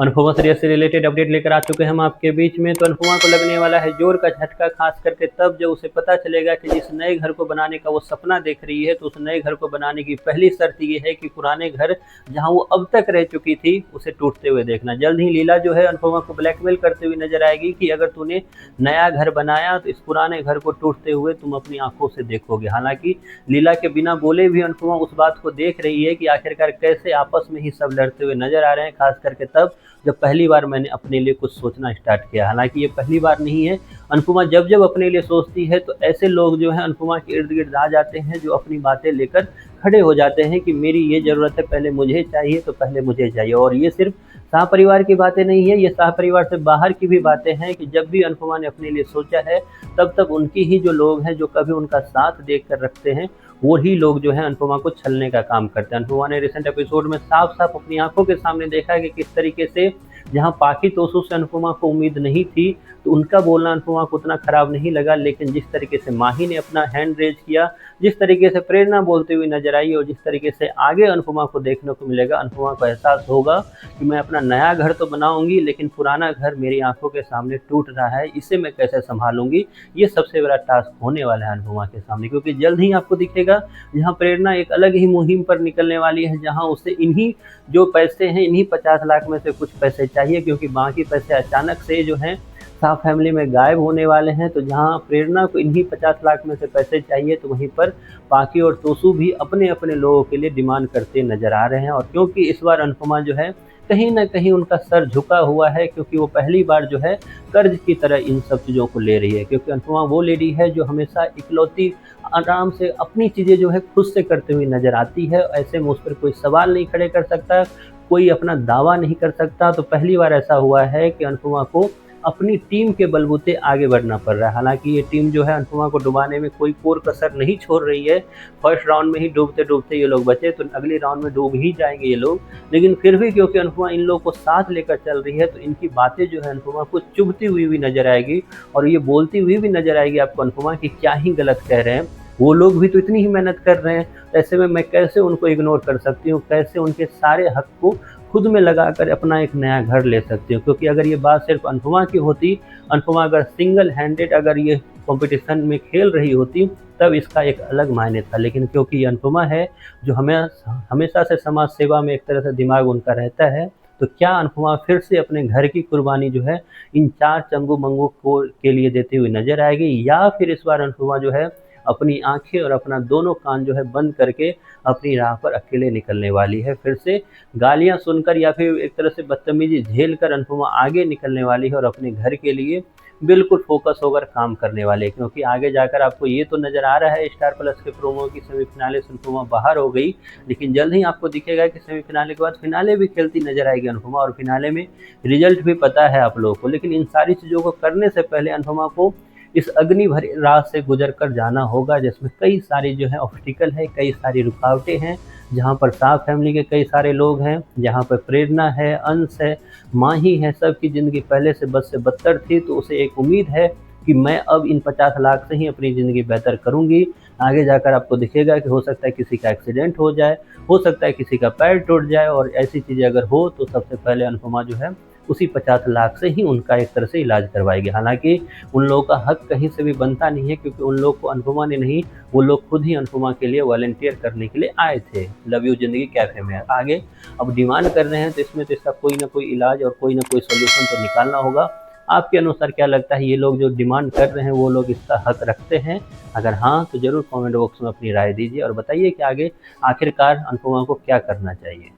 Anupama serial से related update लेकर आ चुके हैं हम आपके बीच में। तो अनुपमा को लगने वाला है जोर का झटका, खास करके तब जब उसे पता चलेगा कि जिस नए घर को बनाने का वो सपना देख रही है, तो उस नए घर को बनाने की पहली शर्त ये है कि पुराने घर जहां वो अब तक रह चुकी थी उसे टूटते हुए देखना। जल्द ही लीला जो है अनुपमा को ब्लैकमेल करते हुए नजर आएगी कि अगर तूने नया घर बनाया तो इस पुराने घर को टूटते हुए तुम अपनी आंखों से देखोगे। हालांकि लीला के बिना बोले भी अनुपमा उस बात को देख रही है कि आखिरकार कैसे आपस में ही सब लड़ते हुए नजर आ रहे हैं, खास करके तब जब पहली बार मैंने अपने लिए कुछ सोचना स्टार्ट किया। हालांकि ये पहली बार नहीं है, अनुपमा जब जब अपने लिए सोचती है तो ऐसे लोग जो है अनुपमा के इर्द गिर्द आ जाते हैं, जो अपनी बातें लेकर खड़े हो जाते हैं कि मेरी ये ज़रूरत है, पहले मुझे चाहिए तो पहले मुझे चाहिए। और ये सिर्फ शाह परिवार की बातें नहीं है, ये शाह परिवार से बाहर की भी बातें हैं कि जब भी अनुपमा ने अपने लिए सोचा है तब तक उनकी ही जो लोग हैं, जो कभी उनका साथ देख कर रखते हैं, वो ही लोग जो है अनुपमा को छलने का काम करते हैं। अनुपमा ने रिसेंट एपिसोड में साफ साफ अपनी आंखों के सामने देखा कि किस तरीके से जहां पाखी तोसू से अनुपमा को उम्मीद नहीं थी, तो उनका बोलना अनुपमा को उतना खराब नहीं लगा, लेकिन जिस तरीके से माही ने अपना हैंड रेज किया, जिस तरीके से प्रेरणा बोलते हुए नजर आई और जिस तरीके से आगे अनुपमा को देखने को मिलेगा, अनुपमा को एहसास होगा कि मैं अपना नया घर तो बनाऊंगी, लेकिन पुराना घर मेरी आंखों के सामने टूट रहा है, इसे मैं कैसे संभालूंगी। ये सबसे बड़ा टास्क होने वाला है अनुपमा के सामने, क्योंकि जल्द ही आपको दिखेगा जहाँ प्रेरणा एक अलग ही मुहिम पर निकलने वाली है, जहाँ उसे इन्हीं जो पैसे हैं, इन्हीं 50 लाख में से कुछ पैसे चाहिए, क्योंकि बाकी पैसे अचानक से जो हैं शाह फैमिली में गायब होने वाले हैं। तो जहां प्रेरणा को इन्हीं 50 लाख में से पैसे चाहिए, तो वहीं पर पाखी और तोसू भी अपने अपने लोगों के लिए डिमांड करते नजर आ रहे हैं। और क्योंकि इस बार अनुपमा जो है कहीं ना कहीं उनका सर झुका हुआ है, क्योंकि वो पहली बार जो है कर्ज की तरह इन सब चीज़ों को ले रही है, क्योंकि अनुपमा वो लेडी है जो हमेशा इकलौती आराम से अपनी चीज़ें जो है खुद से करते हुए नजर आती है। ऐसे में उस पर कोई सवाल नहीं खड़े कर सकता, कोई अपना दावा नहीं कर सकता। तो पहली बार ऐसा हुआ है कि अनुपमा को अपनी टीम के बलबूते आगे बढ़ना पड़ रहा है। हालांकि ये टीम जो है अनुपमा को डुबाने में कोई कोर कसर नहीं छोड़ रही है। फर्स्ट राउंड में ही डूबते डूबते ये लोग बचे, तो अगले राउंड में डूब ही जाएंगे ये लोग। लेकिन फिर भी क्योंकि अनुपमा इन लोगों को साथ लेकर चल रही है, तो इनकी बातें जो है अनुपमा को चुभती हुई भी नजर आएगी और ये बोलती हुई भी नजर आएगी आपको अनुपमा कि क्या ही गलत कह रहे हैं, वो लोग भी तो इतनी ही मेहनत कर रहे हैं, ऐसे में मैं कैसे उनको इग्नोर कर सकती हूँ, कैसे उनके सारे हक को खुद में लगाकर अपना एक नया घर ले सकती हूँ। क्योंकि अगर ये बात सिर्फ अनुपमा की होती, अनुपमा अगर सिंगल हैंडेड अगर ये कंपटीशन में खेल रही होती, तब इसका एक अलग मायने था। लेकिन क्योंकि ये अनुपमा है जो हमेशा से समाज सेवा में एक तरह से दिमाग उनका रहता है, तो क्या अनुपमा फिर से अपने घर की कुर्बानी जो है इन 4 चंगू मंगू को के लिए देती हुई नजर आएगी, या फिर इस बार अनुपमा जो है अपनी आंखें और अपना दोनों कान जो है बंद करके अपनी राह पर अकेले निकलने वाली है। फिर से गालियां सुनकर या फिर एक तरह से बदतमीजी झेल कर अनुपमा आगे निकलने वाली है और अपने घर के लिए बिल्कुल फोकस होकर काम करने वाले हैं। क्योंकि आगे जाकर आपको ये तो नज़र आ रहा है स्टार प्लस के प्रोमो की सेमीफिनाले से अनुपमा बाहर हो गई, लेकिन जल्द ही आपको दिखेगा कि सेमीफिनाले के बाद फिनाले भी खेलती नजर आएगी अनुपमा, और फिनाले में रिजल्ट भी पता है आप लोगों को। लेकिन इन सारी चीज़ों को करने से पहले अनुपमा को इस अग्नि भरी राह से गुजर कर जाना होगा, जिसमें कई सारी जो है ऑब्स्टिकल है, कई सारी रुकावटें हैं, जहाँ पर शाह फैमिली के कई सारे लोग हैं, जहाँ पर प्रेरणा है, अंश है, माही है, सबकी ज़िंदगी पहले से बद से बदतर थी। तो उसे एक उम्मीद है कि मैं अब इन 50 लाख से ही अपनी ज़िंदगी बेहतर करूँगी। आगे जाकर आपको दिखेगा कि हो सकता है किसी का एक्सीडेंट हो जाए, हो सकता है किसी का पैर टूट जाए, और ऐसी चीज़ें अगर हो तो सबसे पहले अनुपमा जो है उसी 50 लाख से ही उनका एक तरह से इलाज करवाएगी। हालांकि उन लोगों का हक कहीं से भी बनता नहीं है, क्योंकि उन लोग को अनुपमा ने नहीं, वो लोग खुद ही अनुपमा के लिए वॉलंटियर करने के लिए आए थे लव यू जिंदगी कैफे में। आगे अब डिमांड कर रहे हैं, तो इसमें तो इसका कोई ना कोई इलाज और कोई ना कोई सोल्यूशन तो निकालना होगा। आपके अनुसार क्या लगता है, ये लोग जो डिमांड कर रहे हैं वो लोग इसका हक रखते हैं? अगर हाँ, तो ज़रूर कमेंट बॉक्स में अपनी राय दीजिए और बताइए कि आगे आखिरकार अनुपमा को क्या करना चाहिए।